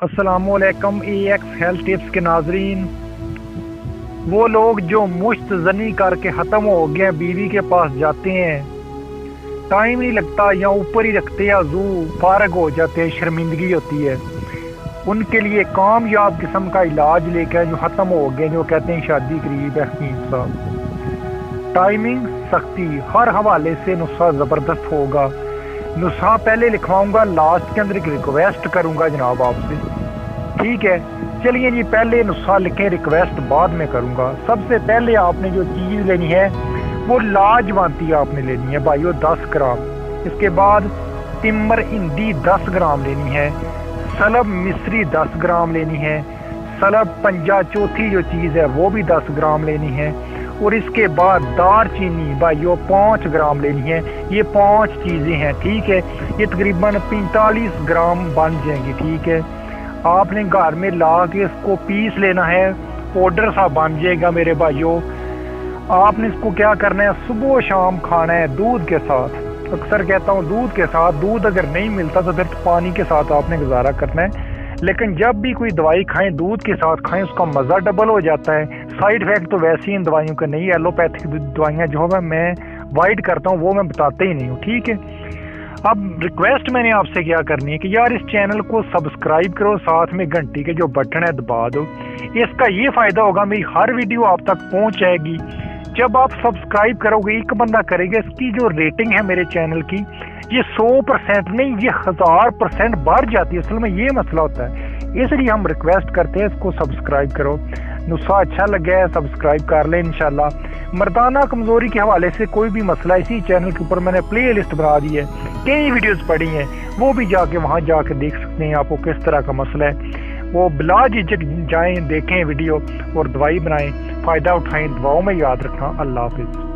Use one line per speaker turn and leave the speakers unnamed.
अस्सलामुअलैकुम EX health tips के नाजरीन। वो लोग जो मुश्त जनी करके ख़त्म हो गए बीवी के पास जाते हैं, टाइम नहीं लगता या ऊपर ही रखते या जू फारग हो जाते हैं, शर्मिंदगी होती है, उनके लिए कामयाब किस्म का इलाज लेकर जो ख़त्म हो गए, जो कहते हैं शादी करीब है हकीम साहब। टाइमिंग सख्ती हर हवाले से नुस्खा ज़बरदस्त होगा। नुस्खा पहले लिखवाऊंगा, लास्ट के अंदर एक रिक्वेस्ट करूंगा जनाब आपसे, ठीक है। चलिए जी, पहले नुस्खा लिखें, रिक्वेस्ट बाद में करूंगा। सबसे पहले आपने जो चीज़ लेनी है वो लाजवांती आपने लेनी है भाइयों, 10 ग्राम। इसके बाद तिम्र हिंदी 10 ग्राम लेनी है, सलब मिस्री 10 ग्राम लेनी है, सलब पंजा चौथी जो चीज़ है वो भी 10 ग्राम लेनी है, और इसके बाद दार चीनी भाइयों 5 ग्राम लेनी है। ये 5 चीज़ें हैं, ठीक है। ये तकरीबन 45 ग्राम बन जाएंगी, ठीक है। आपने घर में ला के इसको पीस लेना है, पाउडर सा बन जाएगा मेरे भाइयों। आपने इसको क्या करना है, सुबह शाम खाना है दूध के साथ। अक्सर कहता हूँ दूध के साथ, दूध अगर नहीं मिलता तो फिर पानी के साथ आपने गुजारा करना है, लेकिन जब भी कोई दवाई खाएं दूध के साथ खाएं, उसका मज़ा डबल हो जाता है। साइड इफेक्ट तो वैसे ही इन दवाइयों के नहीं, एलोपैथिक दवाइयाँ जो है मैं वाइड करता हूँ वो मैं बताते ही नहीं हूँ, ठीक है। अब रिक्वेस्ट मैंने आपसे क्या करनी है कि यार इस चैनल को सब्सक्राइब करो, साथ में घंटी के जो बटन है दबा दो। इसका ये फ़ायदा होगा, मेरी हर वीडियो आप तक पहुँच जाएगी। जब आप सब्सक्राइब करोगे, एक बंदा करेगा, इसकी जो रेटिंग है मेरे चैनल की ये 100% नहीं, ये 1000% बढ़ जाती है। असल में ये मसला होता है, इसलिए हम रिक्वेस्ट करते हैं इसको सब्सक्राइब करो। नुस्खा अच्छा लगा है सब्सक्राइब कर लें इंशाल्लाह। मर्दाना कमज़ोरी के हवाले से कोई भी मसला इसी चैनल के ऊपर मैंने प्ले लिस्ट बना दी है, कई वीडियोस पड़ी हैं, वो भी जाके वहाँ जाके देख सकते हैं आपको किस तरह का मसला है। वो बिला झिझक जाएँ, देखें वीडियो और दवाई बनाएं, फ़ायदा उठाएं, दुआओं में याद रखना। अल्लाह हाफिज़।